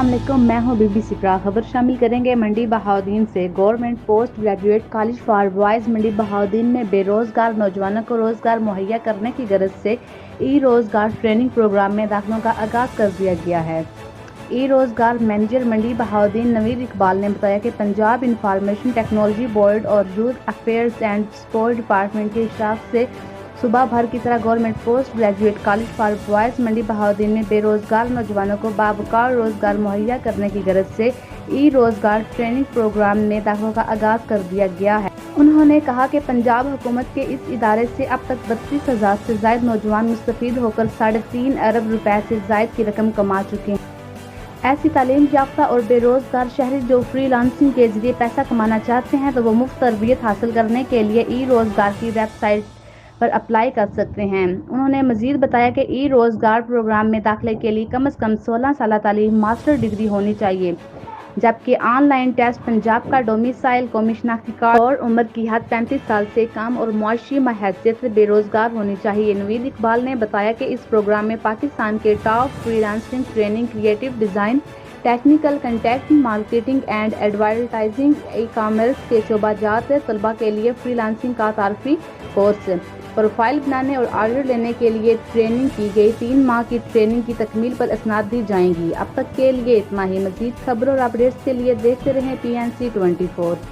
अस्सलाम वालेकुम, मैं हूं बीबी सिप्रा। खबर शामिल करेंगे मंडी बहाउद्दीन से। Government post graduate college for boys Mandi Bahauddin में बेरोजगार नौजवानों को रोजगार मुहैया करने की गरज से ई रोजगार ट्रेनिंग प्रोग्राम में दाखिलों का आगाज कर दिया गया है। ई रोजगार मैनेजर मंडी बहाउद्दीन नवीर इकबाल ने बताया कि पंजाब इंफॉर्मेशन टेक्नोलॉजी बोर्ड और youth affairs and sport department के इशराक से सुबह भर की तरह government post graduate college for boys Mandi Bahauddin में बेरोजगार नौजवानों को बावकार रोजगार मुहैया करने की गरज से ई रोजगार ट्रेनिंग प्रोग्राम में दाखिलों का आगाज कर दिया गया है। उन्होंने कहा कि पंजाब हुकूमत के इस इदारे से अब तक 32,000 से ज्यादा नौजवान मुस्तफीद होकर 3.5 अरब रुपए से ज्यादा की रकम कमा चुके हैं। ऐसी तालीम याफ्ता और बेरोजगार शहरी जो फ्रीलांसिंग के जरिए पैसा कमाना चाहते हैं तो वो मुफ्त तरबियत हासिल करने के लिए ई रोजगार की वेबसाइट पर अप्लाई कर सकते हैं। उन्होंने मजीद बताया कि ई रोजगार प्रोग्राम में दाखिले के लिए कम से कम 16 साल तालीम मास्टर डिग्री होनी चाहिए, जबकि ऑनलाइन टेस्ट पंजाब का डोमिसाइल कौमी शनाख्ती कार्ड और उम्र की हद 35 साल से कम और मुआशी हैसियत से बेरोजगार होनी चाहिए। नवीद इकबाल ने बताया कि इस प्रोग्राम में पाकिस्तान के top freelancing training, creative design, technical, content marketing and advertising, e commerce के शोबाजात तलबा के लिए फ्रीलांसिंग का तारफी कोर्स, प्रोफाइल बनाने और ऑर्डर लेने के लिए ट्रेनिंग की गई। 3 माह की ट्रेनिंग की तकमील पर इसनाद दी जाएंगी। अब तक के लिए इतना ही। मजीद खबरों और अपडेट्स के लिए देखते रहें PNC 24।